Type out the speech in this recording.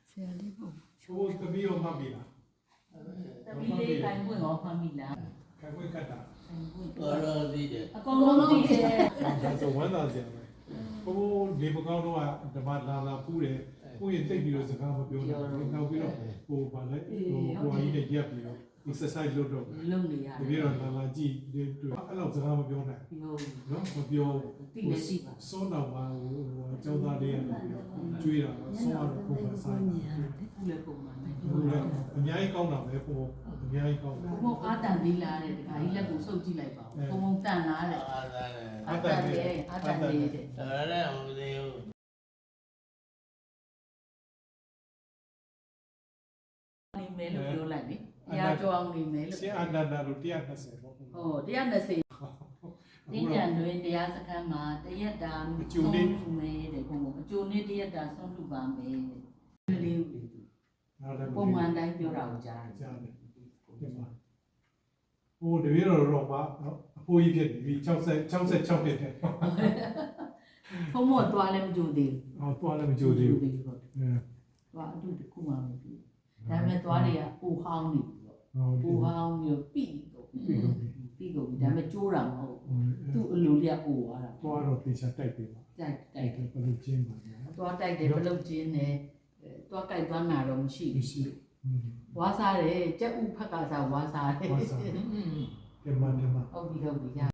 ဆရာလေးပေါ့ ချိုးသမီးရောမှတ်ပြီလား တပီးလေးခိုင်ပွင့်ရောမှတ်မိလား ခိုင်ခွေကတ်တာ တော်တော်သိတယ် အကုန်လုံးသိတယ် ဒါဆိုဝမ်းသာစရာပဲဘိုးလေပကောင်းတော့ဓမ္မလာပူးတယ်ကိုယ့်ရဲ့တိတ်ပြီးတော့စကားမပြောတော့ဘူးနောက်ပြီးတော့ဟိုဗာလဲဟိုကိုကြီးနဲ့ရက်ပြီးတော့ exercise လုပ်တော့ လုံနေရ တကယ်တော့လာကြည့်တွေ့အဲ့လောက်စကားမပြောနိုင် ပြော နော်မပြော သိနေသိပါ စွန်းတော်မှာဟိုကျောင်းသားလေးရတယ်ကျွေးတာစွန်းရတော့ပုံမှန်ဆိုင်တယ် ခုလည်းပုံမှန်ပဲ ဟုတ်လားအများကြီးကောင်းတာပဲပုံအများကြီးကောင်းတယ် ဘုံအာတန်လေးလာတဲ့တခါကြီးလက်ကိုစုပ်ကြည့်လိုက်ပါဦးဘုံတန်လာတဲ့ အားသာတယ် အာတန်လေးအာတန်လေးတဲ့ တော်လည်းမသိဘူး နေမယ်လို့ပြောလိုက်လေရာကြောင်းနေမယ်လို့ ဆရာအနန္ဒာတို့120ပေါ့ ဟော120တင်းကြံတွင်တရားစခန်းမှာတရက်တာဆုံးလူမယ်တဲ့ဘုံအကျိုးနေ့တရက်တာဆုံးလူပါမယ်တဲ့လေးဦးလေပုံမှန်တိုင်းပြောတာကိုကြားတယ် ကြားတယ်ဒီမှာဟိုတပည့်တော်တော့ပါအဖိုးကြီးဖြစ်ပြီ66ဖြစ်တယ် ဘုံမောသွားလည်းမကြိုသေး ဟောသွားလည်းမကြိုသေးဘူး ဘူးသွားအတူတခုမှမပြီးဒါပေမဲ့သွားတွေကပူဟောင်းနေပြီပေါ့ ဟုတ် ပူဟောင်းပြီးတော့ပြီးကုန်ပြီပြီးကုန်ပြီဒါပေမဲ့ကျိုးတာမဟုတ် ဟုတ် သူ့အလိုလျက်ပူသွားတာ သွားတော့တေချာတိုက်ပေးပါ တိုက် တိုက်တယ်ဘယ်လိုကျင်းပါလဲ သွားတိုက်တယ်ဘလုတ်ကျင်းတယ်သွားကြိုက်သွားနာတော့မရှိ မရှိ ဘူးဝါစားတယ်ကြက်ဥဖက်ကစားဝါစားတယ် ဝါစား ဒီမှာ ဟုတ်ပြီဟုတ်ပြီရ